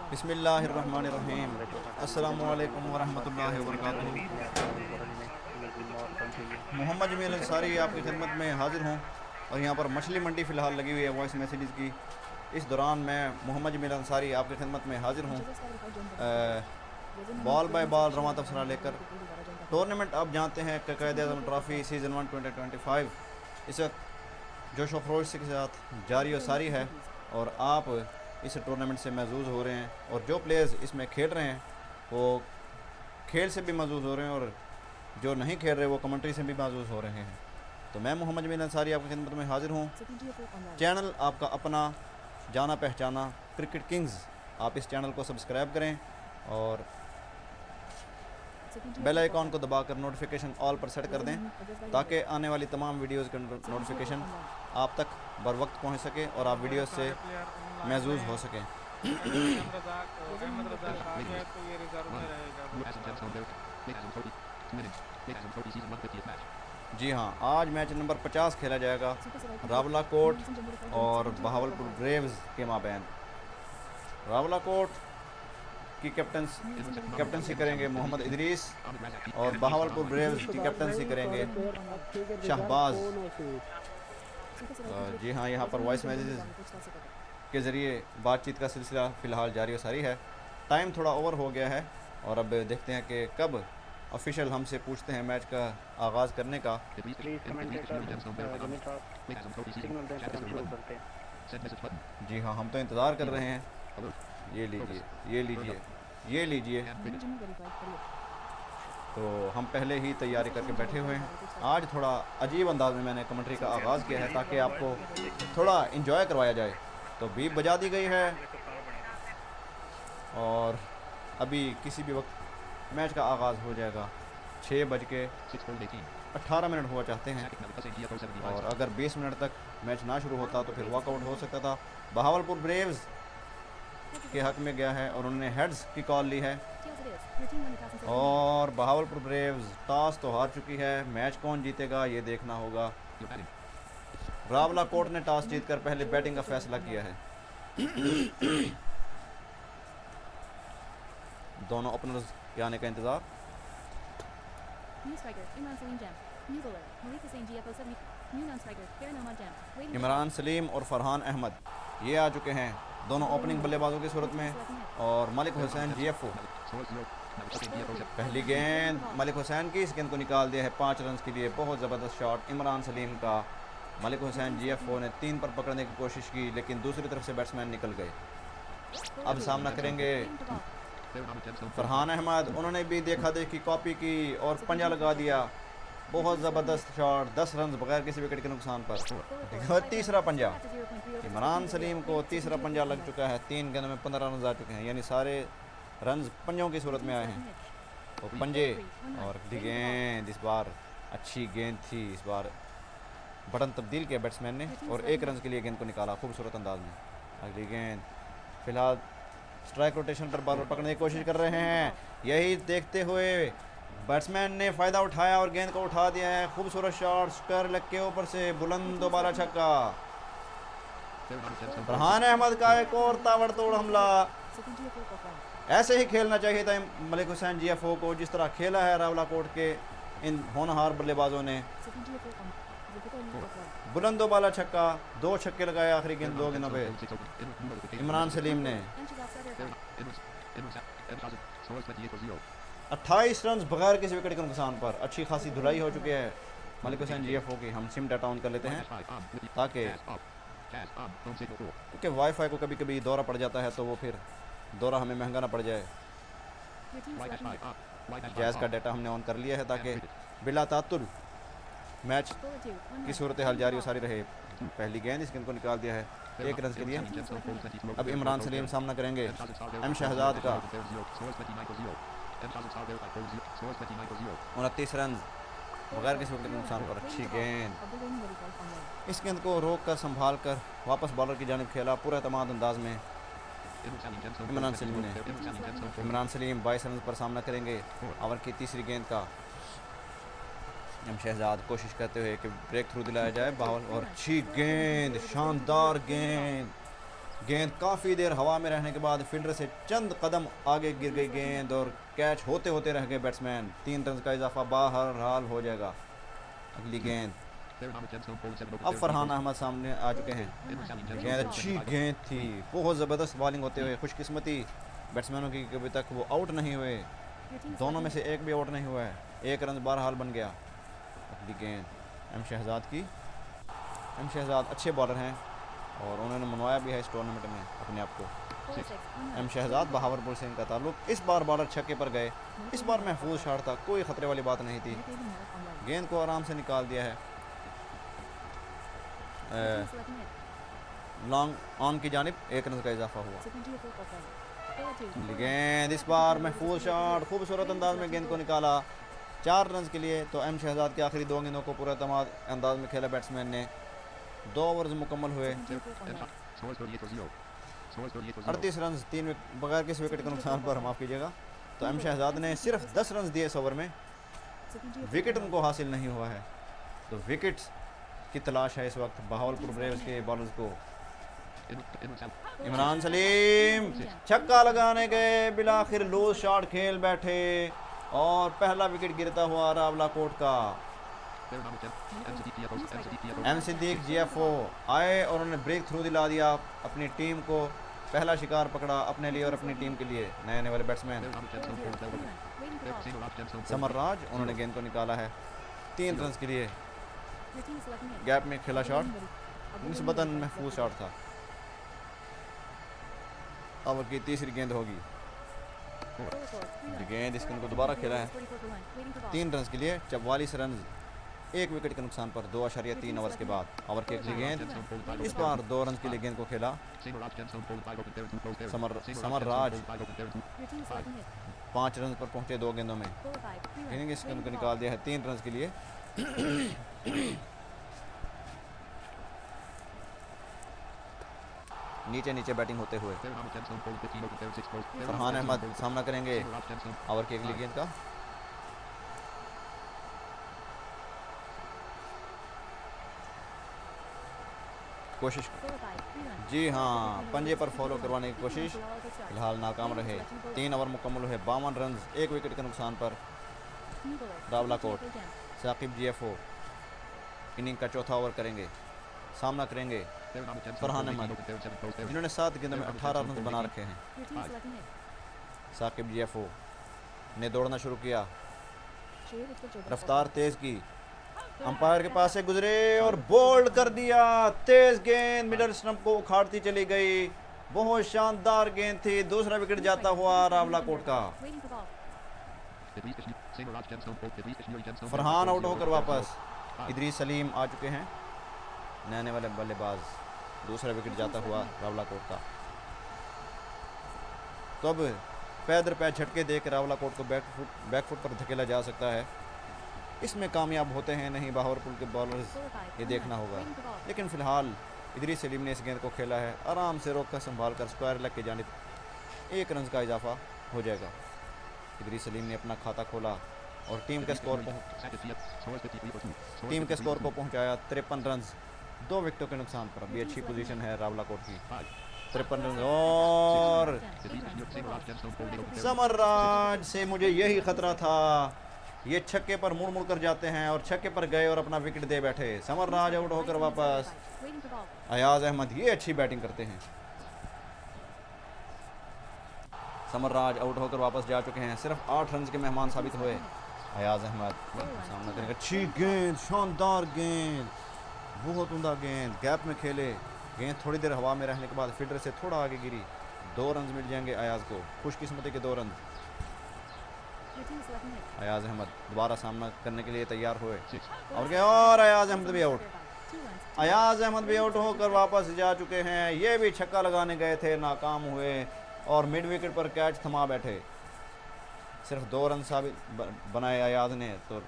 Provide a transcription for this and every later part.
बिस्मिल्लाहिर्रहमानिर्रहीम। अस्सलामु अलैकुम वरहमतुल्लाहि वबरकातुहू। मोहम्मद जमील अंसारी आपकी खिदमत में हाज़िर हूँ और यहाँ पर मछली मंडी फ़िलहाल लगी हुई है वॉइस मैसेजेस की। इस दौरान मैं मोहम्मद जमील अंसारी आपकी खिदमत में हाज़िर हूँ बॉल बाय बॉल रवां तबसरा लेकर। टूर्नामेंट आप जानते हैं कि क़ायद-ए-आज़म ट्रॉफ़ी सीज़न 1 2025 इस वक्त जोश व खरोश के साथ जारी और सारी है और आप इस टूर्नामेंट से महजूज़ हो रहे हैं और जो प्लेयर्स इसमें खेल रहे हैं वो खेल से भी महजूज़ हो रहे हैं और जो नहीं खेल रहे वो कमेंट्री से भी महजूज़ हो रहे हैं। तो मैं मोहम्मद जमील अंसारी आपकी खिदमत में हाज़िर हूँ। चैनल आपका अपना जाना पहचाना क्रिकेट किंग्स, आप इस चैनल को सब्सक्राइब करें और बेल आइकॉन को दबाकर नोटिफिकेशन ऑल पर सेट कर दें ताकि आने वाली तमाम वीडियोज़ का नोटिफिकेशन आप तक बर वक्त पहुँच सके और आप वीडियोज़ से महजूज़ हो सकें। जी हाँ, आज मैच नंबर 50 खेला जाएगा रावला कोट और बहावलपुर ब्रेव्स के माबैन। रावला कोट की कैप्टनसी करेंगे मोहम्मद इदरीस और बहावलपुर ब्रेव्स की कैप्टनसी करेंगे शहबाज। जी हाँ, यहाँ पर वॉइस मैसेज के ज़रिए बातचीत का सिलसिला फ़िलहाल जारी व सारी है। टाइम थोड़ा ओवर हो गया है और अब देखते हैं कि कब ऑफिशियल हमसे पूछते हैं मैच का आगाज़ करने का। जी हाँ, हम तो इंतज़ार कर रहे हैं। ये लीजिए, ये लीजिए, ये लीजिए। तो हम पहले ही तैयारी करके बैठे हुए हैं। आज थोड़ा अजीब अंदाज में मैंने कमेंट्री का आगाज़ किया है ताकि आपको थोड़ा इंजॉय करवाया जाए। तो बीप बजा दी गई है और अभी किसी भी वक्त मैच का आगाज़ हो जाएगा। 6:18 हुआ चाहते हैं और अगर 20 मिनट तक मैच ना शुरू होता तो फिर वॉकआउट हो सकता था। बहावलपुर ब्रेव्स के हक़ में गया है और उन्होंने हेड्स की कॉल ली है और बहावलपुर ब्रेव्स टॉस तो हार चुकी है। मैच कौन जीतेगा ये देखना होगा। रावला कोर्ट ने टॉस जीतकर पहले बैटिंग का फैसला किया है। दोनों ओपनर्स के आने का इंतज़ार। इमरान सलीम और फरहान अहमद ये आ चुके हैं दोनों ओपनिंग बल्लेबाजों की सूरत में और मलिक हुसैन GFO। पहली गेंद मलिक हुसैन की, इस गेंद को निकाल दिया है 5 रन के लिए। बहुत ज़बरदस्त शॉट इमरान सलीम का। मलिक हुसैन GFO ने 3 पर पकड़ने की कोशिश की लेकिन दूसरी तरफ से बैट्समैन निकल गए। अब सामना करेंगे फरहान अहमद। उन्होंने भी देखा देखी कॉपी की और पंजा लगा दिया। बहुत ज़बरदस्त शॉट, 10 रन बगैर किसी विकेट के नुकसान पर। तीसरा पंजा इमरान सलीम को, तीसरा पंजा लग चुका है। 3 गेंदों में 15 रन आ चुके हैं, यानी सारे रन पंजों की सूरत में आए हैं। तो पंजे और अगली गेंद, इस बार अच्छी गेंद थी। इस बार बटन तब्दील किया बैट्समैन ने और 1 रन के लिए गेंद को निकाला खूबसूरत अंदाज में। अगली गेंद फिलहाल स्ट्राइक रोटेशन पर बॉलर पकड़ने की कोशिश कर रहे हैं। यही देखते हुए बैट्समैन ने फ़ायदा उठाया और गेंद को उठा दिया है। खूबसूरत शॉट स्क्वायर लेग के ऊपर से, बुलंद दोबारा छक्का। फरहान अहमद का एक और ताबड़तोड़ हमला। ऐसे ही खेलना चाहिए था मलिक हुसैन GFO को जिस तरह खेला है रावला कोट के इन होनहार बल्लेबाजों ने। बुलंद दोबारा छक्का, 2 छक्के लगाए आखिरी गेंद 2 गेंदों पे इमरान सलीम ने। 28 रन बगैर किसी विकेट के नुकसान पर। अच्छी खासी धुलाई हो चुकी है मलिक हुसैन GFO की। हम सिम डाटा ऑन कर लेते हैं ताकि क्योंकि वाईफाई को कभी कभी दौरा पड़ जाता है तो वो फिर दौरा हमें महंगा ना पड़ जाए। जैज़ का डाटा हमने ऑन कर लिया है ताकि बिला तातुल मैच की सूरत हाल जारी सारी रहे। पहली गेंद, इस गेंद को निकाल दिया है 1 रन के लिए। अब इमरान सलीम सामना करेंगे एम शहजाद का। 29 रन बगैर किसी विकेट के नुकसान पर। अच्छी गेंद, इस गेंद को रोक कर संभाल कर वापस बॉलर की जानिब खेला पूरे एतमाद अंदाज में इमरान सलीम ने। इमरान सलीम 22 रन पर सामना करेंगे ओवर की तीसरी गेंद का। एम शहजाद कोशिश करते हुए कि ब्रेक थ्रू दिलाया जाए बाहर और अच्छी गेंद, शानदार गेंद गेंद काफ़ी देर हवा में रहने के बाद फील्डर से चंद कदम आगे गिर गई गेंद और कैच होते होते रह गए बैट्समैन। 3 रन का इजाफा बहरहाल हो जाएगा। अगली गेंद, अब फरहान अहमद सामने आ चुके हैं। गेंद अच्छी गेंद थी, बहुत ज़बरदस्त बॉलिंग होते हुए खुशकिस्मती बैट्समैनों की अभी तक वो आउट नहीं हुए, दोनों में से एक भी आउट नहीं हुआ है। 1 रन बहरहाल बन गया। अगली गेंद एम शहजाद की। एम शहजाद अच्छे बॉलर हैं और उन्होंने मनवाया भी है इस टूर्नामेंट में अपने आप को। एम शहजाद बहावरपुर से इनका ताल्लुक। इस बार बॉलर छक्के पर गए, इस बार महफूज शॉट था, कोई ख़तरे वाली बात नहीं थी। गेंद को आराम से निकाल दिया है लॉन्ग ऑन की जानिब। 1 रन का इजाफा हुआ। गेंद इस बार महफूज शॉट, खूबसूरत अंदाज में गेंद को निकाला 4 रन के लिए। तो एम शहजाद की आखिरी 2 गेंदों को पूरा तमाम अंदाज में खेला बैट्समैन ने। 2 ओवर्स मुकम्मल हुए, 38 रन, 3 बगैर किसी विकेट के नुकसान पर, माफ़ कीजिएगा। तो एम शहजाद ने सिर्फ 10 रन दिए इस ओवर में, विकेट उनको हासिल नहीं हुआ है। तो विकेट्स की तलाश है इस वक्त बहावलपुर ब्रेव्स के बॉलर्स को। इमरान सलीम छक्का लगाने गए, बिलाखिर लूज शॉट खेल बैठे और पहला विकेट गिरता हुआ रावला कोट का। एम सिद्दीक GFO आए और उन्होंने ब्रेक थ्रू दिला दिया अपनी टीम को। पहला शिकार पकड़ा अपने लिए और अपनी टीम के लिए नए आने वाले बैट्समैन समर राज, उन्होंने गेंद को निकाला है 3 रन के लिए। गैप में खेला शॉट, निस्बतन महफूज शॉट था। ओवर की तीसरी गेंद होगी। गेंद इस गेंद को दोबारा खेला है 3 रन के लिए, 44 रन 1 विकेट के नुकसान पर 2.3 ओवर्स के बाद। ओवर की अगली गेंद, इस बार 2 रन के लिए गेंद को खेला समर राज। 5 रन पर पहुंचे 2 गेंदों में। इस गेंद को निकाल दिया है 3 रन के लिए। नीचे नीचे बैटिंग होते हुए फरहान अहमद सामना करेंगे ओवर की अगली गेंद का। कोशिश, जी हाँ, पंजे पर फॉलो करवाने की कोशिश फिलहाल नाकाम रहे। 3 ओवर मुकम्मल हुए, 52 रन 1 विकेट के नुकसान पर Rawalakot. Saqib GFO inning का चौथा ओवर करेंगे, सामना करेंगे फरहान अहमद जिन्होंने 7 गेंदों में 18 रन बना रखे हैं। साकिब GFO ने दौड़ना शुरू किया, रफ्तार तेज की, अंपायर के पास से गुजरे और बोल्ड कर दिया। तेज गेंद मिडल स्टंप को उखाड़ती चली गई, बहुत शानदार गेंद थी। दूसरा विकेट जाता हुआ रावला कोट का। फरहान आउट होकर वापस, इदरीस सलीम आ चुके हैं नए वाले बल्लेबाज। दूसरा विकेट जाता हुआ रावला कोट का। तो अब पैदर पैर झटके देकर रावला कोट को बैकफुट पर धकेला जा सकता है। इसमें कामयाब होते हैं नहीं बहावलपुर के बॉलर्स, ये देखना होगा। लेकिन फ़िलहाल इदरीस सलीम ने इस गेंद को खेला है, आराम से रोक कर संभाल कर स्क्वायर लेग की जानिब 1 रन का इजाफा हो जाएगा। इदरीस सलीम ने अपना खाता खोला और टीम के स्कोर को पहुंचाया 53 रन 2 विकेटों के नुकसान पर। अभी अच्छी पोजीशन है रावला कोट की, 53 रन। और समर राज से मुझे यही खतरा था, ये छक्के पर मुड़ मुड़ कर जाते हैं और छक्के पर गए और अपना विकेट दे बैठे। समर राज आउट होकर वापस। अयाज अहमद ये अच्छी बैटिंग करते हैं। समर राज आउट होकर वापस जा चुके हैं, सिर्फ 8 रन के मेहमान साबित हुए। अयाज अहमद सामना करेंगे, अच्छी गेंद, शानदार गेंद, बहुत उम्दा गेंद, गैप में खेले। गेंद थोड़ी देर हवा में रहने के बाद फील्डर से थोड़ा आगे गिरी, 2 रन मिल जाएंगे अयाज को, खुशकिस्मती के 2 रन। अयाज अहमद दोबारा सामना करने के लिए तैयार हुए और क्या, और अयाज अहमद भी आउट। अयाज अहमद भी आउट होकर वापस जा चुके हैं। ये भी छक्का लगाने गए थे, नाकाम हुए और मिड विकेट पर कैच थमा बैठे। सिर्फ 2 रन साबित बनाए अयाज ने। तो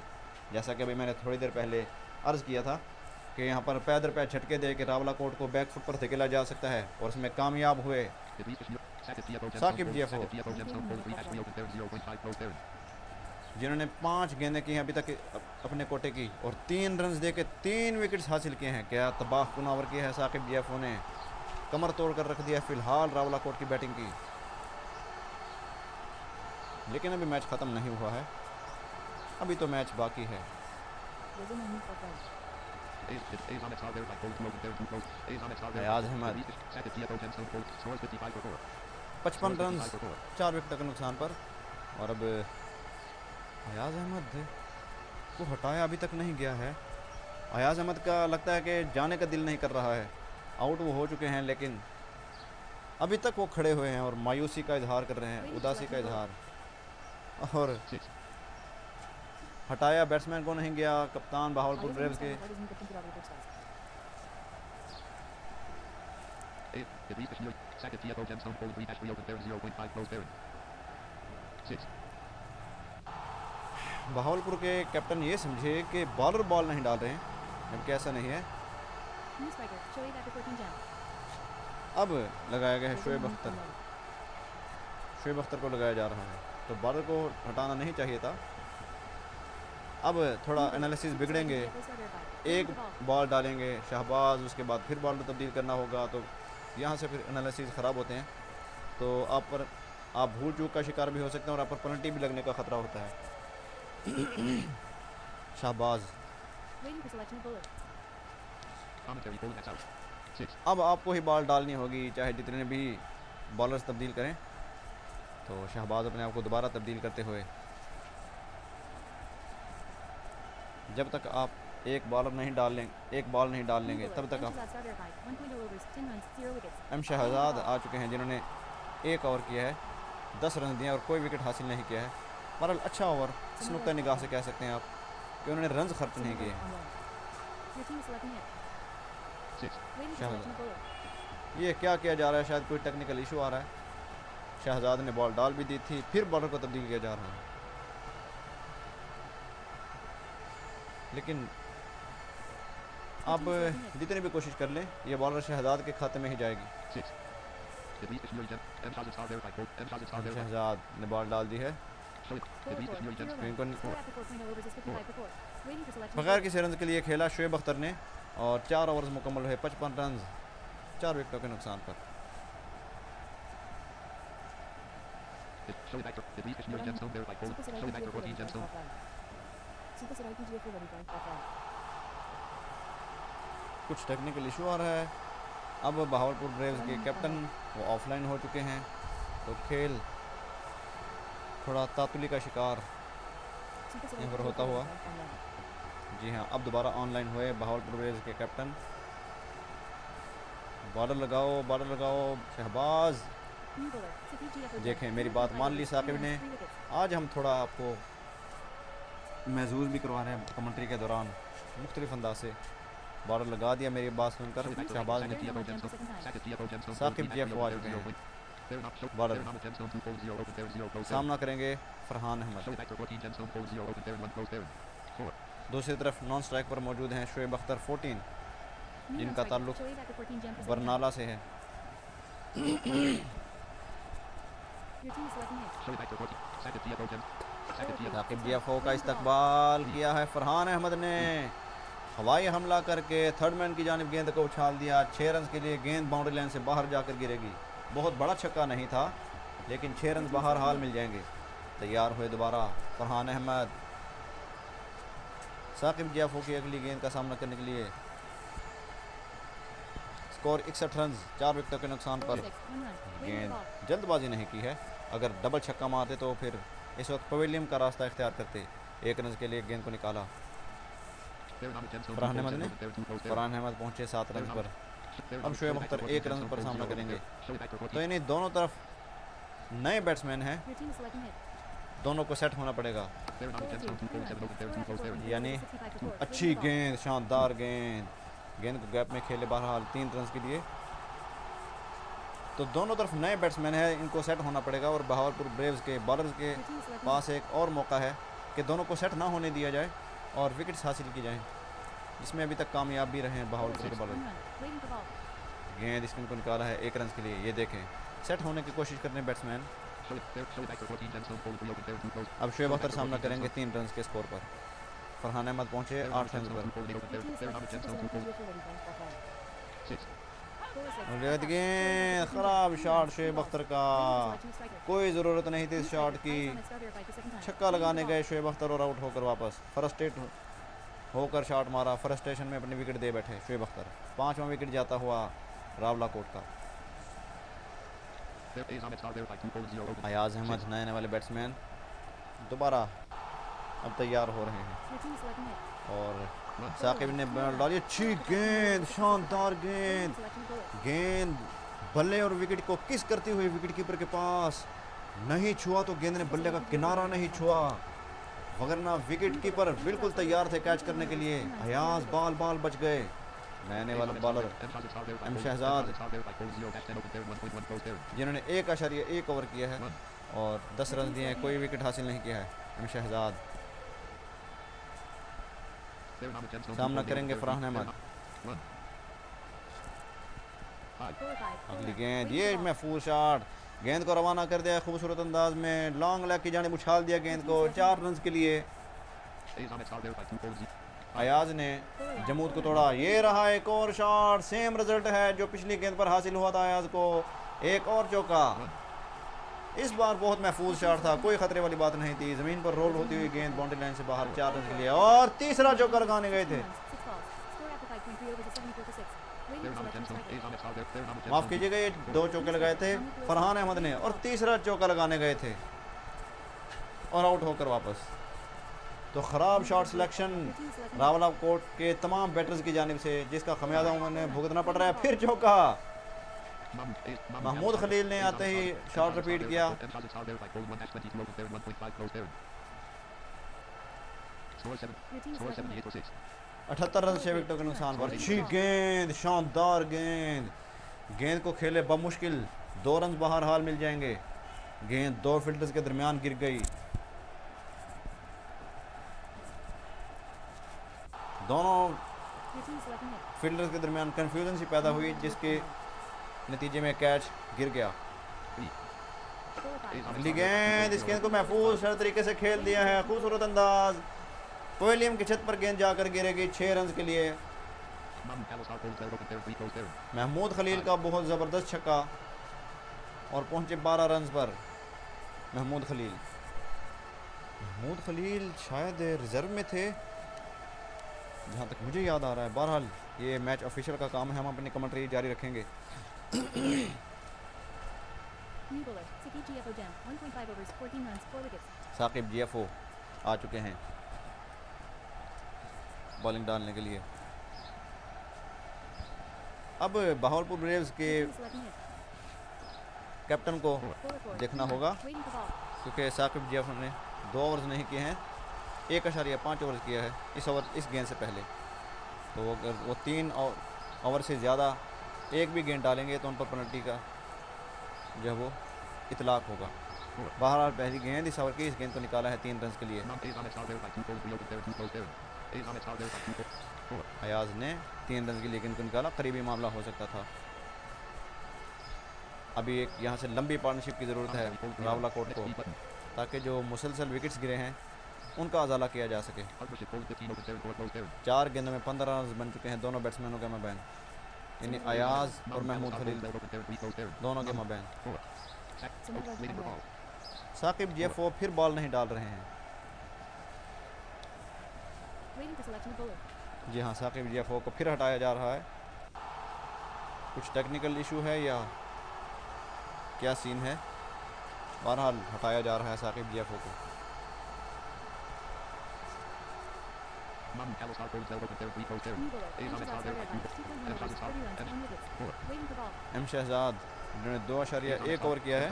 जैसा कि अभी मैंने थोड़ी देर पहले अर्ज़ किया था कि यहाँ पर पैदर पैर झटके दे के रावला कोट को बैक फुट पर धकेला जा सकता है और उसमें कामयाब हुए साकिब GFO, जिन्होंने 5 गेंदें की हैं अभी तक अपने कोटे की और 3 रन दे के 3 विकेट्स हासिल किए हैं। क्या तबाह कुन ओवर किया है साकिब GFO ने। कमर तोड़ कर रख दिया फिलहाल रावलाकोट की बैटिंग की। लेकिन अभी मैच ख़त्म नहीं हुआ है, अभी तो मैच बाकी है। अयाज अहमद 55 रन 4 विकेट के नुकसान पर। और अब अयाज अहमद को हटाया अभी तक नहीं गया है। अयाज अहमद का लगता है कि जाने का दिल नहीं कर रहा है। आउट वो हो चुके हैं लेकिन अभी तक वो खड़े हुए हैं और मायूसी का इजहार कर रहे हैं, उदासी का इजहार। और हटाया बैट्समैन को नहीं गया कप्तान बहावलपुर ब्रेव्स के। बहावलपुर के कैप्टन ये समझे कि बॉलर बॉल नहीं डाल रहे हैं, जबकि ऐसा नहीं है। अब लगाया गया है शोएब अख्तर, शोएब अख्तर को लगाया जा रहा है, तो बॉलर को हटाना नहीं चाहिए था। अब थोड़ा एनालिसिस बिगड़ेंगे, एक बॉल डालेंगे शहबाज, उसके बाद फिर बॉलर तब्दील करना होगा, तो यहाँ से फिर एनालिसिस ख़राब होते हैं। तो आप भूल चूक का शिकार भी हो सकते हैं और आप पर पेनल्टी भी लगने का ख़तरा होता है। शहबाज अब आपको ही बॉल डालनी होगी, चाहे जितने भी बॉलर्स तब्दील करें। तो शहबाज अपने आप को दोबारा तब्दील करते हुए, जब तक आप एक बॉल नहीं डाल लेंगे तब तक आप। एम शहजाद आ चुके हैं जिन्होंने 1 ओवर किया है, 10 रन दिए और कोई विकेट हासिल नहीं किया है। बहरहाल अच्छा ओवर इस नुक्ता निगाह से कह सकते हैं आप कि उन्होंने रन खर्च नहीं किए हैं। ये क्या किया जा रहा है, शायद कोई टेक्निकल इशू आ रहा है। शहजाद ने बॉल डाल भी दी थी, फिर बॉलर को तब्दील किया जा रहा है। लेकिन आप जितनी भी कोशिश कर लें, ये बॉलर शहजाद के खाते में ही जाएगी। शहजाद ने बॉल डाल दी है, बगैर किसी रन के लिए खेला शोएब अख्तर ने और 4 ओवर्स मुकम्मल हुए, 55 रन 4 विकेटों के नुकसान पर। कुछ टेक्निकल इशू आ रहा है। अब बहावलपुर ब्रेव्स के कैप्टन वो ऑफलाइन हो चुके हैं, तो खेल थोड़ा तातुली का शिकार यहाँ पर होता हुआ। जी हाँ, अब दोबारा ऑनलाइन हुए बहावलपुर ब्रेव्स के कैप्टन। बॉलर लगाओ शहबाज। देखें, मेरी बात मान ली साकिब ने। आज हम थोड़ा आपको महसूस भी करवा रहे हैं कमेंट्री के दौरान मुख्तलिफ अंदाज से। बॉलर लगा दिया मेरी बात सुनकर शहबाज ने। साकिब जी आ चुके हैं, बॉलर सामना करेंगे फरहान अहमद। दूसरी तरफ नॉन स्ट्राइक पर मौजूद हैं शोएब अख्तर 14, जिनका ताल्लुक बरनाला से है। साकिब जीएफओ का इस्तकबाल किया है फरहान अहमद ने। हवाई हमला करके थर्ड मैन की जानिब गेंद को उछाल दिया। 6 रन के लिए गेंद बाउंड्री लाइन से बाहर जाकर गिरेगी। बहुत बड़ा छक्का नहीं था, लेकिन 6 रन बाहर हाल मिल जाएंगे। तैयार हुए दोबारा फरहान अहमद साकिब जीएफओ की अगली गेंद का सामना करने के लिए। स्कोर 61 रन 4 विकेटों के नुकसान पर। गेंद जल्दबाजी नहीं की है, अगर डबल छक्का मारते तो फिर इस वक्त पवेलियम का रास्ता इख्तियार करते। 1 रन के लिए गेंद को निकाला फरहान अहमद ने। फरहान अहमद पहुंचे 7 रन पर। अब शोएब अख्तर 1 रन पर सामना करेंगे। तो इन्हें दोनों तरफ नए बैट्समैन हैं, दोनों को सेट होना पड़ेगा। यानी अच्छी गेंद, शानदार गेंद को गैप में खेले बहरहाल 3 रन के लिए। तो दोनों तरफ नए बैट्समैन हैं, इनको सेट होना पड़ेगा। और बहावलपुर ब्रेव्स के बॉलर्स के पास एक और मौका है कि दोनों को सेट ना होने दिया जाए और विकेट्स हासिल की जाएं, जिसमें अभी तक कामयाब भी रहे हैं बहावलपुर के बॉलर। गेंद स्पिन को निकाला है 1 रन के लिए। ये देखें, सेट होने की कोशिश करने बैट्समैन। अब शोएब अख्तर सामना करेंगे 3 रन के स्कोर पर। फरहान अहमद पहुंचे 8 रन पर। लेट गेंद, खराब शॉट शोएब अख्तर का, कोई ज़रूरत नहीं थी इस शॉट की। छक्का लगाने गए शोएब अख्तर और आउट होकर वापस फ्रस्ट्रेट होकर शॉट मारा। फ्रस्ट्रेशन में अपनी विकेट दे बैठे शोएब अख्तर। 5वां विकेट जाता हुआ रावलाकोट का। अयाज अहमद नए आने वाले बैट्समैन दोबारा अब तैयार हो रहे हैं और साकिब ने बॉल डाली। अच्छी गेंद, शानदार गेंद, गेंद बल्ले और विकेट को किस करती हुई विकेट कीपर के पास नहीं छुआ तो गेंद ने बल्ले का किनारा नहीं छुआ, वगरना विकेट कीपर बिल्कुल तैयार थे कैच करने के लिए। अयाज बाल बच गए। नए वाला बॉलर एम शहजाद जिन्होंने 1.1 ओवर किया है और 10 रन दिए हैं, कोई विकेट हासिल नहीं किया है। एम शहजाद सामना करेंगे फरहान अहमद। अगली गेंद, ये महफूज शॉट, गेंद को रवाना कर दिया खूबसूरत अंदाज में, लॉन्ग लेग की जानिब उछाल दिया गेंद को 4 रन के लिए। अयाज ने जमूद को तोड़ा। ये रहा एक और शॉट, सेम रिजल्ट है जो पिछली गेंद पर हासिल हुआ था अयाज को, एक और चौका। इस बार बहुत महफूज शॉट था, कोई खतरे वाली बात नहीं थी। ज़मीन पर रोल होती हुई गेंद बाउंड्री लाइन से बाहर 4 रन के लिए और तीसरा चौका लगाने गए थे। माफ़ कीजिएगा, ये 2 चौके लगाए थे फरहान अहमद ने और तीसरा चौका लगाने गए थे और आउट होकर वापस। तो ख़राब शॉट सिलेक्शन रावलाकोट के तमाम बैटर्स की जानिब से, जिसका खमियाजा उन्हें भुगतना पड़ रहा है। फिर चौका, महमूद खलील ने आते ही शॉट रिपीट किया। 78 रन 6 विकेटों के नुकसान पर। अच्छी गेंद, शानदार गेंद, गेंद को खेले बमुश्किल 2 रन बाहर हाल मिल जाएंगे। गेंद 2 फील्डर्स के दरमियान गिर गई। दोनों फील्डर्स के दरमियान कंफ्यूजन सी पैदा हुई, जिसके नतीजे में कैच गिर गया। अगली गेंद, इस गेंद को महफूज हर तरीके से खेल दिया है, खूबसूरत अंदाज। पोलियम की छत पर गेंद जाकर गिरेगी 6 रन के लिए। महमूद खलील का बहुत ज़बरदस्त छक्का और पहुंचे 12 रन पर। महमूद खलील शायद रिजर्व में थे जहाँ तक मुझे याद आ रहा है। बहरहाल ये मैच ऑफिशियल का काम है, हम अपनी कमेंट्री जारी रखेंगे। साकिब GFO आ चुके हैं बॉलिंग डालने के लिए। अब बहावलपुर ब्रेव्स के कैप्टन को देखना होगा, क्योंकि साकिब GFO ने 2 ओवर्स नहीं किए हैं, 1.5 ओवर किया है इस गेंद से पहले। तो अगर वो 3 ओवर से ज़्यादा एक भी गेंद डालेंगे तो उन पर पेनल्टी का जो वो इतलाक होगा। बहरहाल पहली गेंद इस ओवर की, इस गेंद को निकाला है 3 रन के लिए। अयाज ने 3 रन के लिए गेंद को निकाला, करीबी मामला हो सकता था। अभी एक यहाँ से लंबी पार्टनरशिप की ज़रूरत है रावलाकोट को, ताकि जो मुसलसल विकेट्स गिरे हैं उनका अजाला किया जा सके। 4 गेंदों में 15 रन बन चुके हैं दोनों बैट्समैनों के मबैन, यानी अयाज और महमूद खलील दोनों के मबैन। साकिब GFO फिर बॉल नहीं डाल रहे हैं। जी हाँ, साकिब GFO को फिर हटाया जा रहा है। कुछ टेक्निकल इशू है या क्या सीन है, बहरहाल हटाया जा रहा है साकिब GFO को। एम शहजाद जिन्होंने 2.1 ओवर किया है।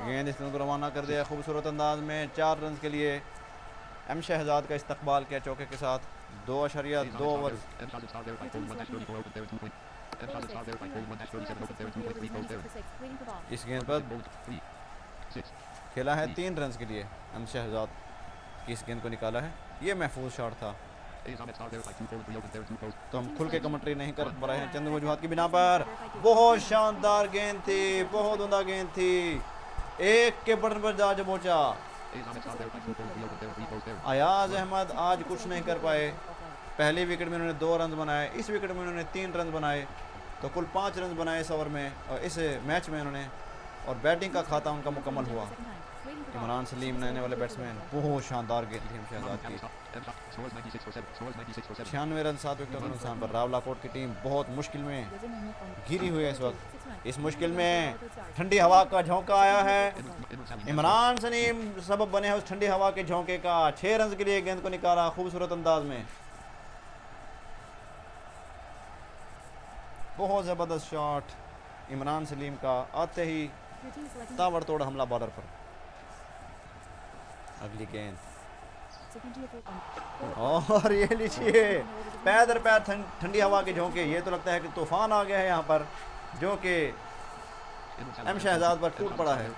गेंद इस को रवाना कर दिया खूबसूरत अंदाज में 4 रन के लिए। एम शहजाद का इस्तकबाल किया चौके के साथ। 2.2 ओवर। इस गेंद पर खेला है 3 रन के लिए। एम शहजाद की इस गेंद को निकाला है, ये महफूज शॉट था। तो हम खुल के कमेंट्री नहीं कर पा रहे हैं चंद वजूहात की बिना पर। बहुत शानदार गेंद थी, बहुत उम्दा गेंद थी, एक के बटन पर जा पहुंचा। अयाज अहमद आज कुछ नहीं कर पाए। पहली विकेट में उन्होंने 2 रन बनाए, इस विकेट में उन्होंने 3 रन बनाए, तो कुल 5 रन बनाए इस ओवर में और इस मैच में उन्होंने, और बैटिंग का खाता उनका मुकम्मल हुआ। इमरान सलीम नए वाले बैट्समैन, बहुत शानदार गेंद थी शहजाद की। 96 रन 7 विकेटों के नुकसान पर रावलाकोट की टीम बहुत मुश्किल में घिरी हुई है इस वक्त। इस मुश्किल में ठंडी हवा का झोंका आया है, इमरान सलीम सबब बने हैं उस ठंडी हवा के झोंके का। 6 रन के लिए गेंद को निकाला खूबसूरत अंदाज में, बहुत ज़बरदस्त शॉट इमरान सलीम का, आते ही ताबड़तोड़ हमला बॉलर पर। अगली गेंद और ये लीजिए पैदर पैर ठंडी हवा के झोंके, ये तो लगता है कि तूफान आ गया है यहाँ पर, जो कि एम शहजाद पर टूट पड़ा है।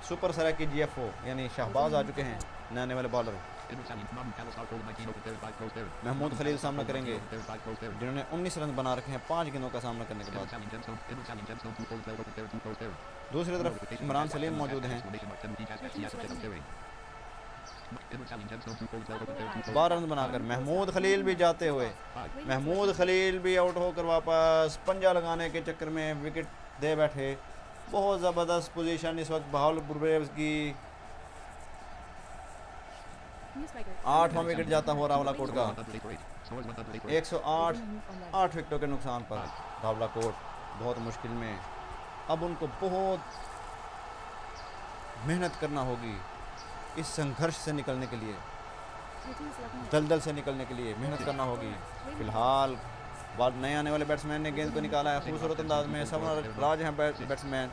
सुपर सरा की GFO यानी शहबाज आ चुके हैं नए वाले बॉलर। महमूद खलील सामना करेंगे जिन्होंने 19 रन बना रखे हैं 5 गेंदों का सामना करने के बाद। दूसरी तरफ इमरान सलीम मौजूद हैं, 12 रन बनाकर। महमूद खलील भी जाते हुए, महमूद खलील भी आउट होकर वापस पंजा लगाने के चक्कर में विकेट दे बैठे। बहुत ज़बरदस्त पोजीशन इस वक्त बहावलपुर ब्रेव्स की। 8वां विकेट जाता हुआ रावलाकोट का, 108 8 विकेटों के नुकसान पर रावलाकोट बहुत मुश्किल में। अब उनको बहुत मेहनत करना होगी इस संघर्ष से निकलने के लिए, दलदल से निकलने के लिए मेहनत करना होगी। फिलहाल बाद नए आने वाले बैट्समैन ने गेंद को निकाला है खूबसूरत अंदाज में। समर राज हैं बैट्समैन,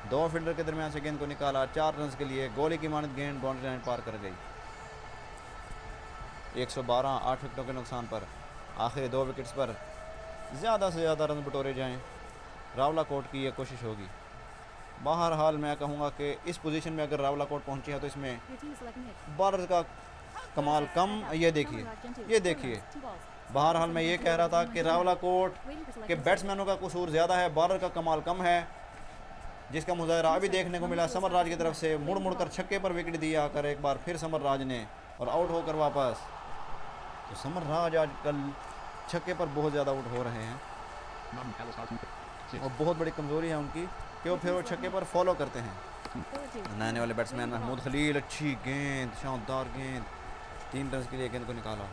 2 फील्डर के दरमियान से गेंद को निकाला 4 रन के लिए। गोली की मानद गेंद बाउंड्री लाइन पार कर गई। 112 8 विकेटों के नुकसान पर आखिरी 2 विकेट्स पर ज़्यादा से ज़्यादा रन बटोरे जाएं, रावलाकोट की ये कोशिश होगी। बहरहाल मैं कहूँगा कि इस पोजीशन में अगर रावलाकोट पहुंची है तो इसमें बॉलर का कमाल कम। ये देखिए बहरहाल मैं ये कह रहा था कि रावलाकोट के बैट्समैनों का कसूर ज़्यादा है, बॉलर का कमाल कम है, जिसका मुजाहरा अभी देखने को मिला। समर राज की तरफ से मुड़ मुड़ कर छक्के पर विकेट दिया आकर एक बार फिर समर राज ने, और आउट होकर वापस। तो समर राज आजकल छक्के पर बहुत ज़्यादा आउट हो रहे हैं और बहुत बड़ी कमज़ोरी है उनकी कि वो फिर वो छक्के पर फॉलो करते हैं। नए वाले बैट्समैन महमूद खलील, अच्छी गेंद, शानदार गेंद, 3 रन के लिए गेंद को निकाला।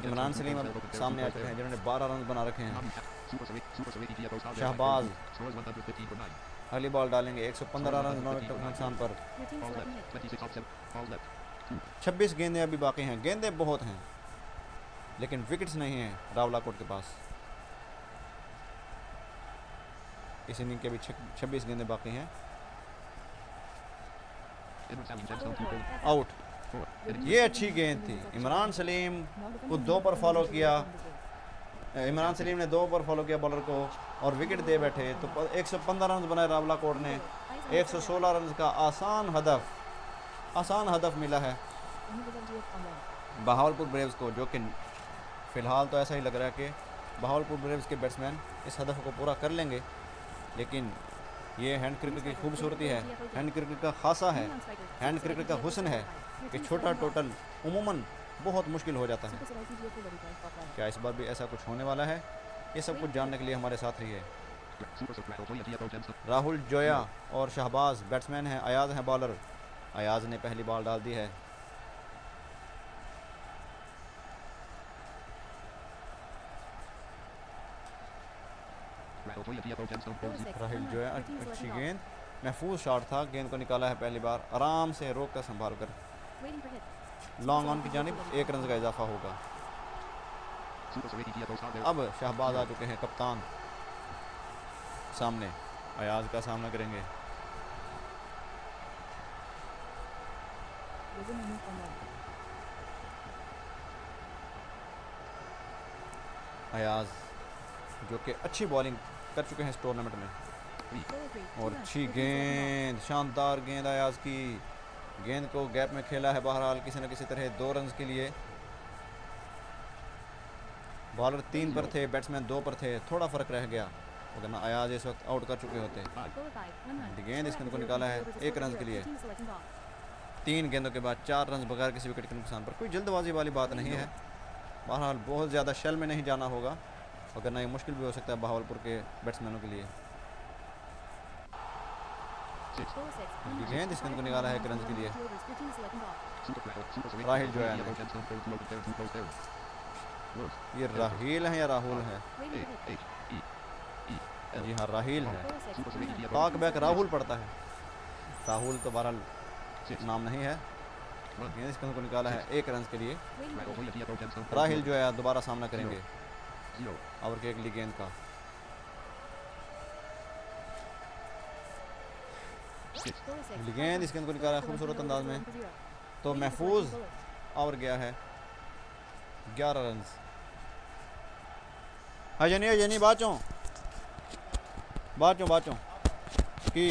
इमरान सलीम अब सामने आ चुके हैं जिन्होंने 12 रन बना रखे हैं। शहबाज अगली बॉल डालेंगे 115 रन 9 विकेट के नुकसान पर। 26 गेंदें अभी बाकी हैं। गेंदें बहुत हैं लेकिन विकेट्स नहीं हैं रावलाकोट के पास। इस इनिंग के भी 26 गेंदें बाकी हैं। आउट। ये अच्छी गेंद थी। इमरान सलीम को 2 पर फॉलो किया, इमरान सलीम ने 2 पर फॉलो किया बॉलर को और विकेट दे बैठे। तो 115 रन बनाए रावलाकोट ने। 116 रन का आसान हदफ मिला है बहावलपुर ब्रेव्स को, जो कि फ़िलहाल तो ऐसा ही लग रहा है कि बहावलपुर ब्रेव्स के बैट्समैन इस हदफ को पूरा कर लेंगे। लेकिन ये हैंड क्रिकेट की खूबसूरती है, हैंड क्रिकेट का खासा है, हैंड क्रिकेट का हुस्न है कि छोटा टोटल उमूमन बहुत मुश्किल हो जाता है। क्या इस बार भी ऐसा कुछ होने वाला है? ये सब कुछ जानने के लिए हमारे साथ रहिए। राहुल जोया और शहबाज बैट्समैन हैं, अयाज हैं बॉलर। अयाज ने पहली बॉल डाल दी है। राहुल जोया, अच्छी गेंद, महफूज शॉट था, गेंद को निकाला है पहली बार आराम से रोक कर संभाल कर। लॉन्ग ऑन की जानिब 1 रन का इजाफा होगा। अब शहबाज आ चुके हैं कप्तान सामने, अयाज का सामना करेंगे। अयाज जो कि अच्छी बॉलिंग कर चुके हैं इस टूर्नामेंट में, और अच्छी गेंद, शानदार गेंद अयाज की। गेंद को गैप में खेला है बहरहाल किसी न किसी तरह 2 रन के लिए। बॉलर 3 पर थे, बैट्समैन 2 पर थे, थोड़ा फ़र्क रह गया, वरना अयाज इस वक्त आउट कर चुके होते। गेंद इस गेंद को निकाला है 1 रन के लिए। 3 गेंदों के बाद 4 रन बगैर किसी विकेट के नुकसान पर। कोई जल्दबाजी वाली बात नहीं है। बहरहाल बहुत ज़्यादा शेल में नहीं जाना होगा, वरना ये मुश्किल भी हो सकता है बहावलपुर के बैट्समैनों के लिए। गेंद इस गेंद को निकाला है 1 रन के लिए। राहिल जोया ने, ये राहिल है या राहुल है? जी हाँ, राहिल है। टॉक बैक राहुल पड़ता है, राहुल तो बहरहाल नाम नहीं है। गेंद इस गेंद को निकाला है 1 रन के लिए। राहिल जो है दोबारा सामना करेंगे ओवर की अगली गेंद का। गेंद इस गेंद को निकाला है खूबसूरत अंदाज में, तो महफूज ओवर गया है 11 रन। हजनी बाचों की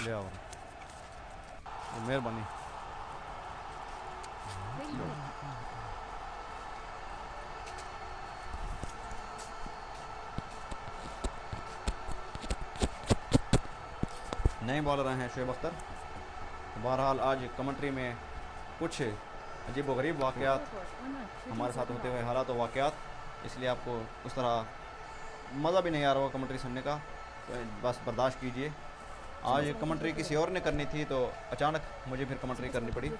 ले आओ, मेहरबानी। नए बॉलर आए हैं शोएब अख्तर। बहरहाल आज कमेंट्री में कुछ अजीब व गरीब वाक़यात हमारे साथ होते हुए हालात व वाक़यात, इसलिए आपको उस तरह मज़ा भी नहीं आ रहा होगा कमेंट्री सुनने का, तो बस बर्दाश्त कीजिए। आज कमेंट्री किसी और ने करनी थी, तो अचानक मुझे फिर कमेंट्री करनी पड़ी,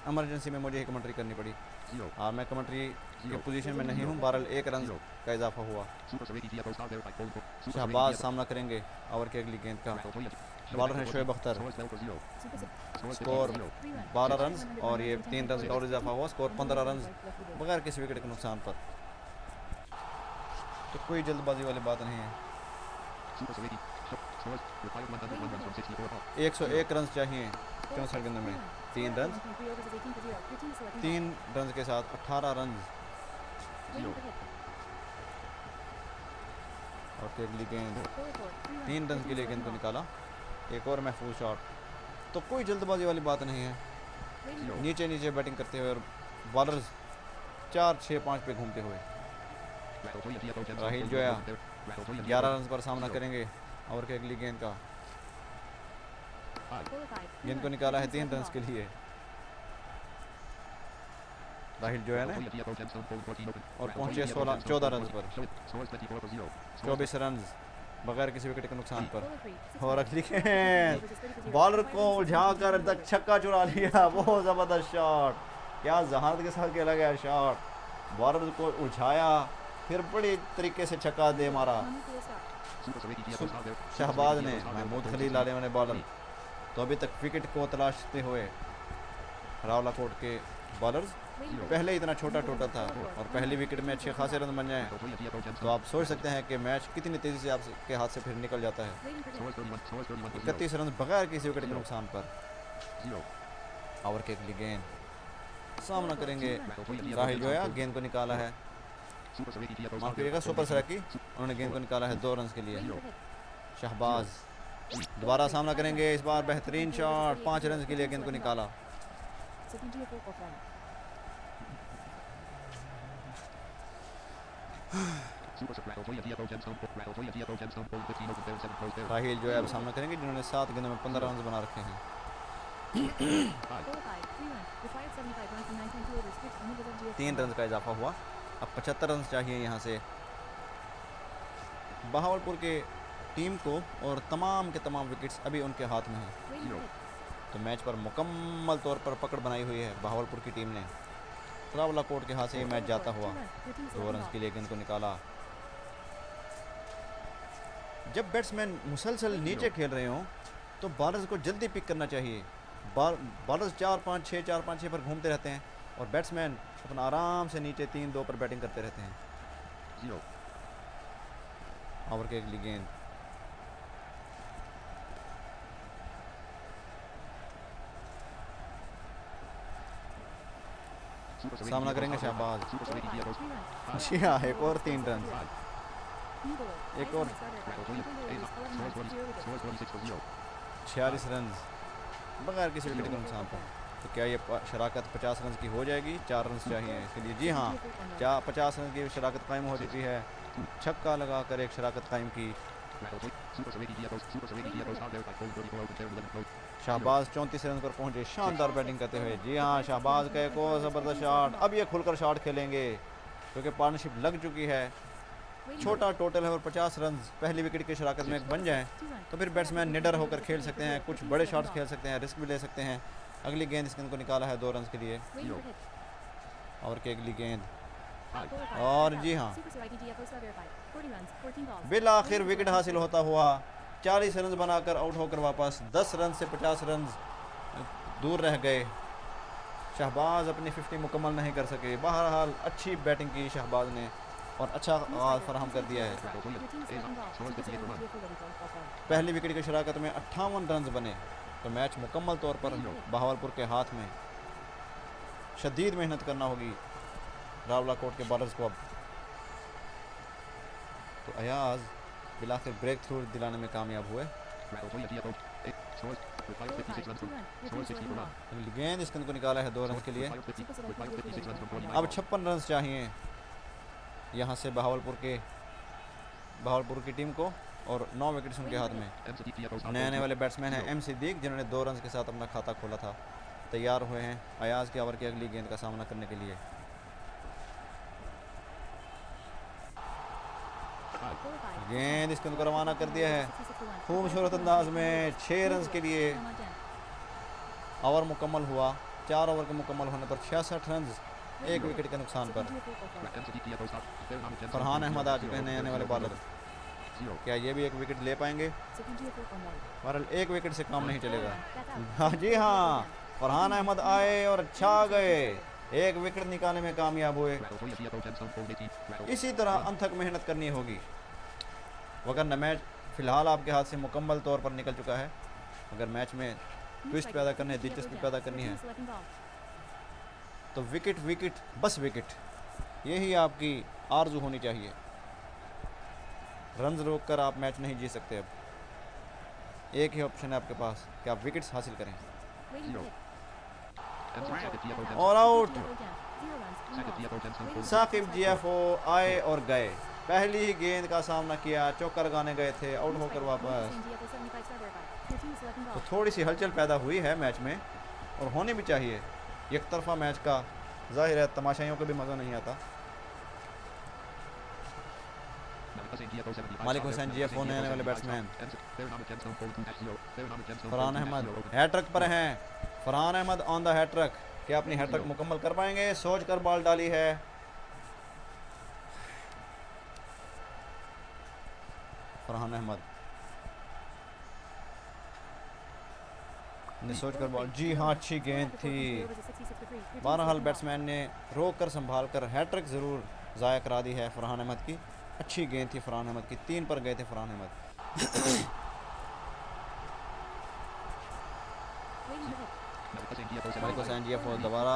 एमरजेंसी में मुझे ही कमेंट्री करनी पड़ी, और मैं कमेंट्री की पोजीशन में नहीं हूँ। 1 रन का इजाफा हुआ। शहबाज सामना करेंगे ओवर की अगली गेंद का। बॉलर है शोएब अख्तर। स्कोर 12 रन और ये 3 रन का और इजाफा हुआ। स्कोर 15 रन बगैर किसी विकेट के नुकसान पर। तो कोई जल्दबाजी वाली बात नहीं है। 101 रन चाहिए 64 गेंदों में। 3 रन के साथ 18 रन। और अगली गेंद 3 रन के लिए गेंद को निकाला, एक और महफूज शॉट। तो कोई जल्दबाजी वाली बात नहीं है। नीचे नीचे बैटिंग करते हुए और बॉलर्स 4, 6, 5 पे घूमते हुए। राहिल जोया 11 रन पर सामना करेंगे ओवर की अगली गेंद का। गेंद को निकाला है 3 रन के लिए राहिल जोया ने, और पहुंचे 14 रन पर। 24 रन बगैर किसी विकेट के नुकसान पर। और अगली गेंद बॉलर को उलझा कर तक छक्का चुरा लिया। बहुत ज़बरदस्त शॉट, क्या जहानत के साथ खेला गया शॉट। बॉलर को उलझाया, फिर बड़ी तरीके से छक्का दे मारा शहबाज ने। महमूद खलील आने वाले बॉलर तो अभी तक विकेट को तलाशते हुए रावला कोट के बॉलर्स। पहले इतना छोटा टोटल था और पहली विकेट में अच्छे खासे रन बन जाएं तो आप सोच सकते हैं कि मैच कितनी तेज़ी से आपके हाथ से फिर निकल जाता है। 31 रन बगैर किसी विकेट के नुकसान पर। ओवर की अगली गेंद सामना करेंगे राहिल जोया। गेंद को निकाला है, माफ करिएगा, सुपर सराकी। उन्होंने गेंद को निकाला है 2 रन के लिए। शहबाज दोबारा सामना करेंगे, इस बार बेहतरीन शॉट। 5 रन के लिए गेंद को निकाला। राहिल जो है अब सामना करेंगे, जिन्होंने 7 गेंदों में 15 रन बना रखे हैं। 3 रन का इजाफा हुआ। अब 75 रन चाहिए यहाँ से बहावलपुर के टीम को, और तमाम के तमाम विकेट्स अभी उनके हाथ में हैं। तो मैच पर मुकम्मल तौर पर पकड़ बनाई हुई है बहावलपुर की टीम ने। रावला कोट के हाथ से ये मैच जाता हुआ। 2 रन के लिए गेंद को निकाला। जब बैट्समैन मुसलसल नीचे खेल रहे हों तो बॉलर्स को जल्दी पिक करना चाहिए। बॉलर्स 4-5-6 4-5-6 पर घूमते रहते हैं और बैट्समैन अपना आराम से नीचे 3-2 पर बैटिंग करते रहते हैं। ओवर की अगली गेंद सामना करेंगे शहबाज। जी हाँ, एक और 3 रन। एक और 46 रन बगैर किसी विकेट के नुकसान पर। तो क्या ये शराकत 50 रन की हो जाएगी? 4 रन चाहिए इसके लिए। जी हाँ, 50 रन की शराकत कायम हो चुकी है। छक्का लगाकर एक शराकत कायम की। शाहबाज 34 रन पर पहुंचे शानदार बैटिंग करते हुए। जी हाँ, शाहबाज का एक और ज़बरदस्त शॉट। अब ये खुलकर शॉट खेलेंगे क्योंकि पार्टनरशिप लग चुकी है। छोटा टोटल है और 50 रन पहली विकेट की शराकत में बन जाएं तो फिर बैट्समैन निडर होकर खेल सकते हैं, कुछ बड़े शॉट्स खेल सकते हैं, रिस्क भी ले सकते हैं। अगली गेंद इसके को निकाला है 2 रन के लिए। और की अगली गेंद, और जी हाँ, बिल आखिर विकेट हासिल होता हुआ 40 रन बनाकर आउट होकर वापस 10 रन से 50 रन दूर रह गए। शहबाज अपनी 50 मुकम्मल नहीं कर सके। बहरहाल अच्छी बैटिंग की शहबाज ने और अच्छा आगाज फराहम कर दिया है। पहली विकेट की शराकत में 58 रन बने तो मैच मुकम्मल तौर पर बहावलपुर के हाथ में। शदीद मेहनत करना होगी रावलाकोट के बॉलर्स को अब। तो अयाज बिलाखिर ब्रेक थ्रू दिलाने में कामयाब हुए। गेंद इसके को निकाला है 2 रन के लिए। अब 56 रन चाहिए यहाँ से बहावलपुर की टीम को और 9 विकेट्स उनके हाथ में। नए आने वाले बैट्समैन हैं एम सिद्दीक जिन्होंने 2 रन के साथ अपना खाता खोला था। तैयार हुए हैं अयाज के ओवर की अगली गेंद का सामना करने के लिए। गेंद इसके अंदर रवाना कर दिया है खूबसूरत अंदाज में 6 रन के लिए। ओवर मुकम्मल हुआ। 4 ओवर के मुकम्मल होने पर 66 रन 1 विकेट के नुकसान पर। फरहान अहमद आ चुके हैं नए आने वाले बॉलर। क्या ये भी 1 विकेट ले पाएंगे? बहरहाल 1 विकेट से काम नहीं चलेगा। हाँ जी हाँ, फरहान अहमद आए और अच्छा गए, 1 विकेट निकालने में कामयाब हुए। इसी तरह अनथक मेहनत करनी होगी वरना मैच फ़िलहाल आपके हाथ से मुकम्मल तौर पर निकल चुका है। अगर मैच में ट्विस्ट पैदा करने है, दिलचस्पी पैदा करनी है तो विकेट विकेट बस विकेट, यही आपकी आरजू होनी चाहिए। रन रोक कर आप मैच नहीं जीत सकते। अब एक ही ऑप्शन है आपके पास कि आप विकेट्स हासिल करें। और आउट। साकिब जीएफओ आए और गए। पहली ही गेंद का सामना किया, चौका लगाने गए थे, आउट होकर वापस। तो थोड़ी सी हलचल पैदा हुई है मैच में और होनी भी चाहिए। एक तरफा मैच का जाहिर है तमाशाइयों को भी मज़ा नहीं आता। मालिक हुसैन जीएफ होने आने वाले बैट्समैन। फरहान अहमद हैट्रिक पर हैं। Farhan Ahmed on the hat trick. क्या अपनी हैट्रिक मुकम्मल कर पाएंगे? सोच कर बॉल डाली है। फरहान अहमद ने सोच कर बॉल, जी हाँ अच्छी गेंद थी। बहरहाल बैट्समैन ने रोक कर संभाल कर हैट्रिक ज़रूर ज़ाया करा दी है फरहान अहमद की। अच्छी गेंद थी फरहान अहमद की। 3 पर गए थे फरहान अहमद। मालिक हुसैन जीएफ दोबारा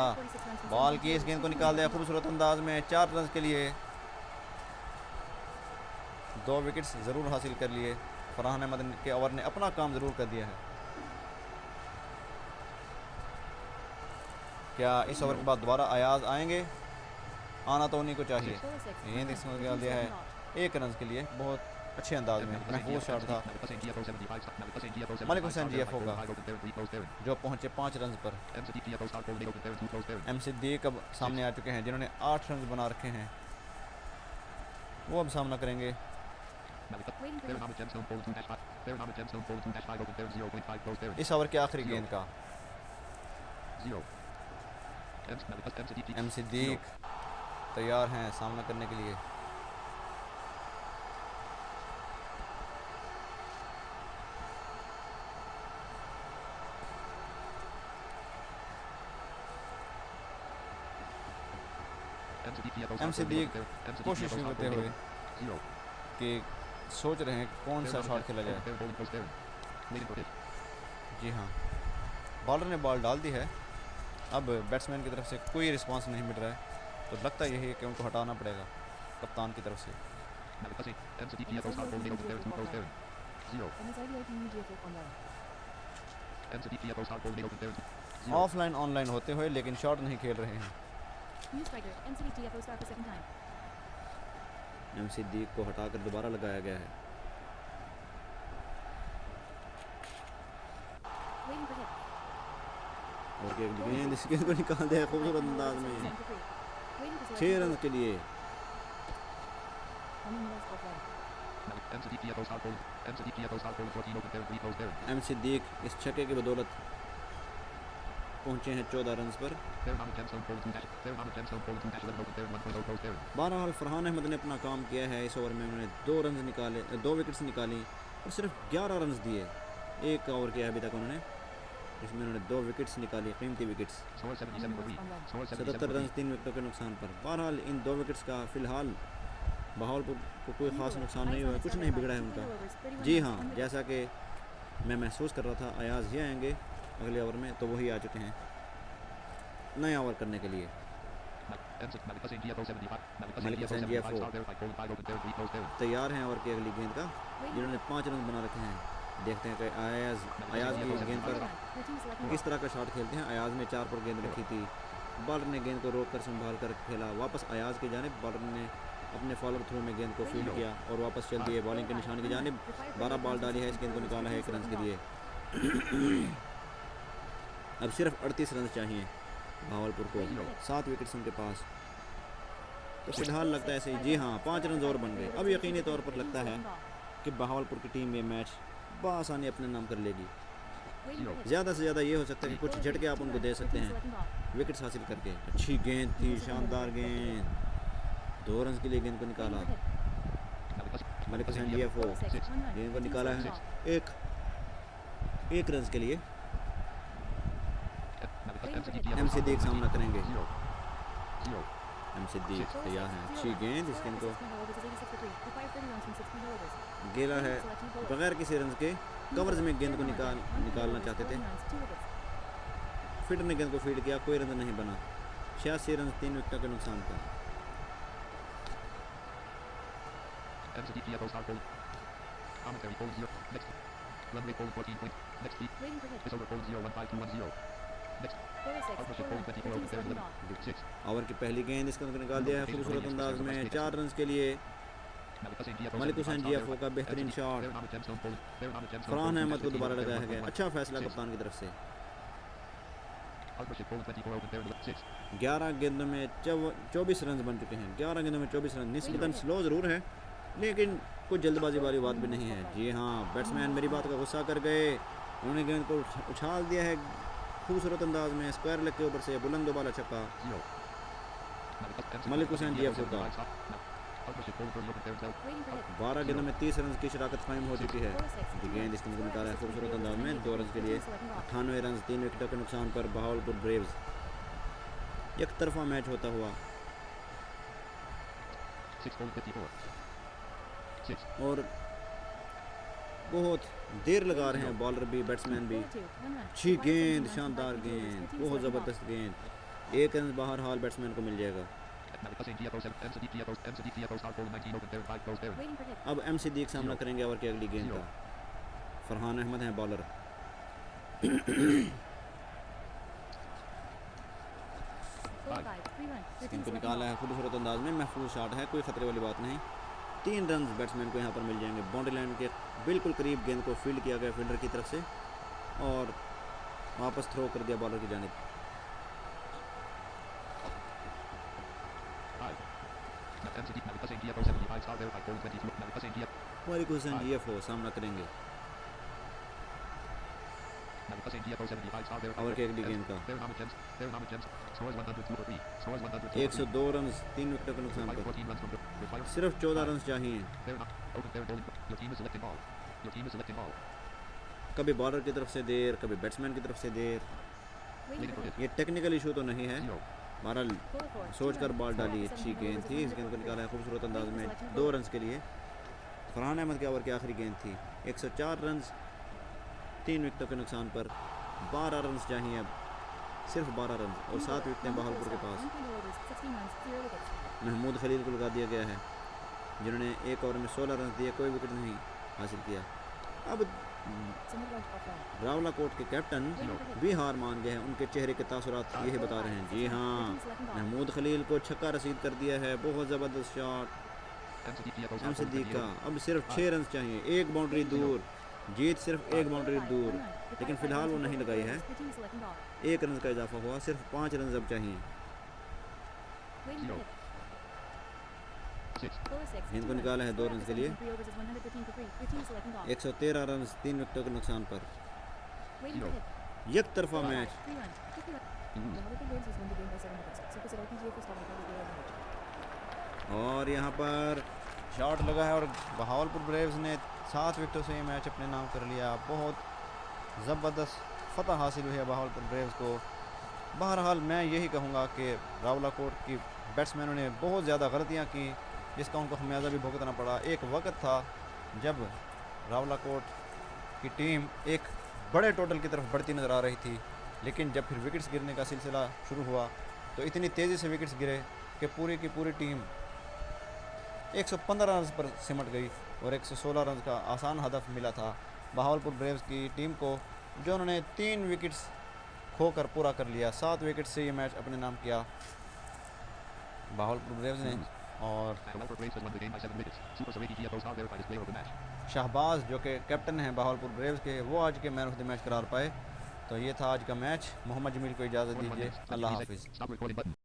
बॉल की इस गेंद को निकाल दिया खूबसूरत अंदाज में। 4 रन के लिए 2 विकेट्स ज़रूर हासिल कर लिए। फरहान अहमद के ओवर ने अपना काम ज़रूर कर दिया है। क्या इस ओवर के बाद दोबारा अयाज आएंगे? आना तो उन्हीं को चाहिए। गेंद इसमें निकाल दिया है 1 रन के लिए। बहुत अच्छे अंदाज में महफूज शॉट था मालिक हुसैन जीएफ होगा जो पहुंचे 5 रन पर। एम सिद्दीक अब सामने आ चुके हैं जिन्होंने 8 रन बना रखे हैं। वो अब सामना करेंगे। इस ओवर की आखिरी गेंद का एम सिद्दीक तैयार हैं सामना करने के लिए। एम सिद्दीक कोशिश करते हुए कि सोच रहे हैं कौन सा शॉट खेला जाए। जी हाँ, बॉलर ने बॉल डाल दी है। अब बैट्समैन की तरफ से कोई रिस्पांस नहीं मिल रहा है तो लगता यही है कि उनको हटाना पड़ेगा कप्तान की तरफ से। ऑफलाइन ऑनलाइन होते हुए लेकिन शॉट नहीं खेल रहे हैं। New striker, MCD TFO star for second time. M Siddique को हटाकर दोबारा लगाया गया है। Waiting for hit. और एक गेंद इस गेंद को निकाल दिया खूबसूरत अंदाज में। Waiting for 6 selection. रन के लिए Coming next offline. M Siddique इस छक्के की बदौलत पहुंचे हैं 14 रन पर। बहरहाल फरहान अहमद ने अपना काम किया है। इस ओवर में उन्होंने 2 विकेट्स निकाली और सिर्फ 11 रन दिए। एक ओवर किया है अभी तक उन्होंने, इसमें उन्होंने 2 विकेट्स निकाली, कीमती विकेट्स। 77 रन 3 विकेटों के नुकसान पर। बहरहाल इन 2 विकेट्स का फ़िलहाल बहावलपुर को कोई ख़ास नुकसान नहीं हुआ है, कुछ नहीं बिगड़ा है उनका। जी हाँ, जैसा कि मैं महसूस कर रहा था, अयाज़ ही आएंगे अगले ओवर में, तो वही आ चुके हैं नया ओवर करने के लिए। मलिक हुसैन GFO तैयार हैं ओवर की अगली गेंद का, जिन्होंने 5 रन बना रखे हैं। देखते हैं कि अयाज़ की गेंद पर किस तरह का शॉट खेलते हैं। अयाज़ ने 4 पर गेंद रखी थी, बॉलर ने गेंद को रोक कर संभाल कर खेला वापस अयाज़ की जानिब। बॉलर ने अपने फॉलोअर थ्रू में गेंद को फील्ड किया और वापस चल दिए बॉलिंग के निशान की जानिब। 12 बॉल डाली है, इस गेंद को निकाला है 1 रन के लिए। अब सिर्फ 38 रन चाहिए भावलपुर को, 7 विकेट्स उनके पास। तो फिलहाल लगता है ऐसे ही। जी हाँ, 5 रन और बन गए। अब यकीनी तौर पर लगता है कि बहावलपुर की टीम ये मैच बआसानी अपने नाम कर लेगी। ज़्यादा से ज़्यादा ये हो सकता है कि कुछ झटके आप उनको दे सकते हैं विकेट्स हासिल करके। अच्छी गेंद थी, शानदार गेंद, 2 रन के लिए गेंद को निकाला। मलिक हुसैन GFO गेंद को निकाला है एक रन के लिए। एम सिद्दीक सामना करेंगे। एम सिद्दीक तैयार हैं। अच्छी गेंद, इस गेंद को गेला है बगैर किसी रन के। कवर्स में गेंद को निकालना चाहते थे, फील्डर ने गेंद को फील्ड किया, कोई रन नहीं बना। 86 रन 3 विकेटों के नुकसान पर। ओवर की पहली गेंद इसको निकाल दिया है खूबसूरत अंदाज में 4 रन के लिए। मलिक हुसैन GFO का बेहतरीन शॉट, फरहान अहमद को दोबारा लगाया गया। अच्छा फैसला कप्तान की तरफ से। 11 गेंदों में 24 रन बन चुके हैं। 11 गेंदों में 24 रन निस्बतन स्लो ज़रूर है, लेकिन कुछ जल्दबाजी वाली बात भी नहीं है। जी हाँ, बैट्समैन मेरी बात का गुस्सा कर गए। उन्होंने गेंद को उछाल दिया है खूबसूरत अंदाज में, स्क्वायर लेग के ऊपर से बुलंद वाला छक्का। मलिक हुसैन GFO का 12 गेंदों में 30 रन की शराकत कायम हो चुकी है। गेंद इस गेंद को निकाला है खूबसूरत अंदाज में 2 रन के लिए। 98 रन 3 विकेटों के नुकसान पर बहावलपुर ब्रेव्स एक तरफा मैच होता हुआ। और बहुत देर लगा रहे हैं बॉलर भी, बैट्समैन भी। अच्छी गेंद, शानदार गेंद, बहुत ज़बरदस्त गेंद। 1 रन बाहर हाल बैट्समैन को मिल जाएगा। अब एम सिद्दीक सामना करेंगे ओवर की अगली गेंद का। फरहान अहमद हैं बॉलर। इनको निकाला है खूबसूरत अंदाज में, महफूज शॉट है, कोई ख़तरे वाली बात नहीं। 3 रन बैट्समैन को यहाँ पर मिल जाएंगे। बाउंड्री लाइन के बिल्कुल करीब गेंद को फील्ड किया गया फील्डर की तरफ से और वापस थ्रो कर दिया बॉलर की जानिब। मलिक हुसैन GFO सामना करेंगे ओवर की अगली गेंद का। 102 रन 3 विकेटों के नुकसान पर। सिर्फ 14 रन चाहिए। कभी बॉलर की तरफ से देर, कभी बैट्समैन की तरफ से देर। ये टेक्निकल इशू तो नहीं है, बहरहाल सोच कर बॉल डाली। अच्छी गेंद थी, इस गेंद को निकाला है खूबसूरत अंदाज में 2 रन के लिए। फरहान अहमद के ओवर की आखिरी गेंद थी। 104 रन 3 विकेटों के नुकसान पर। 12 रन चाहिए अब, सिर्फ 12 रन और 7 विकेटें बहावलपुर के पास। महमूद खलील को लगा दिया गया है, जिन्होंने 1 ओवर में 16 रन दिए, कोई विकेट नहीं हासिल किया। अब Submit right offline. रावलाकोट के कैप्टन भी हार मान गए हैं। उनके चेहरे के तासुरात यही बता रहे हैं। जी हाँ, महमूद खलील को छक्का रसीद कर दिया है। बहुत ज़बरदस्त शॉट एम सिद्दीक का। अब सिर्फ 6 रन चाहिए, एक बाउंड्री दूर, जीत सिर्फ एक बाउंड्री दूर, लेकिन फ़िलहाल वो नहीं लगाई है। Your team is selecting ball. 1 run का इजाफा हुआ, सिर्फ 5 रन अब चाहिए। Waiting for hit. Bowler 6. गेंद को 2 निकाला है 2 Score रन after के लिए। 17 3 overs is 115 for 3. Your team is selecting ball. 113 run 3 विकेटों के नुकसान पर। Waiting for hit. एक तरफा match. 3 runs. 50 runs. The Hurricane Braves has won the game by 7 wickets. So visit IPGA for starting the game match. और यहाँ पर shot लगा है और बहावलपुर ब्रेव्स ने 7 विकेटों से ये मैच अपने नाम कर लिया। बहुत ज़बरदस्त फतह हासिल हुई है बहावलपुर ब्रेव्स को। बहरहाल मैं यही कहूँगा कि रावलाकोट की बैट्समैनों ने बहुत ज़्यादा गलतियाँ की, जिसका उनको खमियाजा भी भुगतना पड़ा। एक वक्त था जब रावलाकोट की टीम एक बड़े टोटल की तरफ बढ़ती नज़र आ रही थी, लेकिन जब फिर विकेट्स गिरने का सिलसिला शुरू हुआ तो इतनी तेज़ी से विकेट्स गिरे कि पूरी की पूरी टीम 115 रन पर सिमट गई और 116 रन का आसान हदफ मिला था बहावलपुर ब्रेव्स की टीम को, जो उन्होंने 3 विकेट्स खोकर पूरा कर लिया। 7 विकेट से ये मैच अपने नाम किया बहावलपुर ब्रेव्स ने। और शाहबाज जो कि कैप्टन हैं बहावलपुर ब्रेव्स के, वो आज के मैन ऑफ द मैच करार पाए। तो ये था आज का मैच। मोहम्मद जमील को इजाज़त दीजिए। अल्लाह हाफिज़।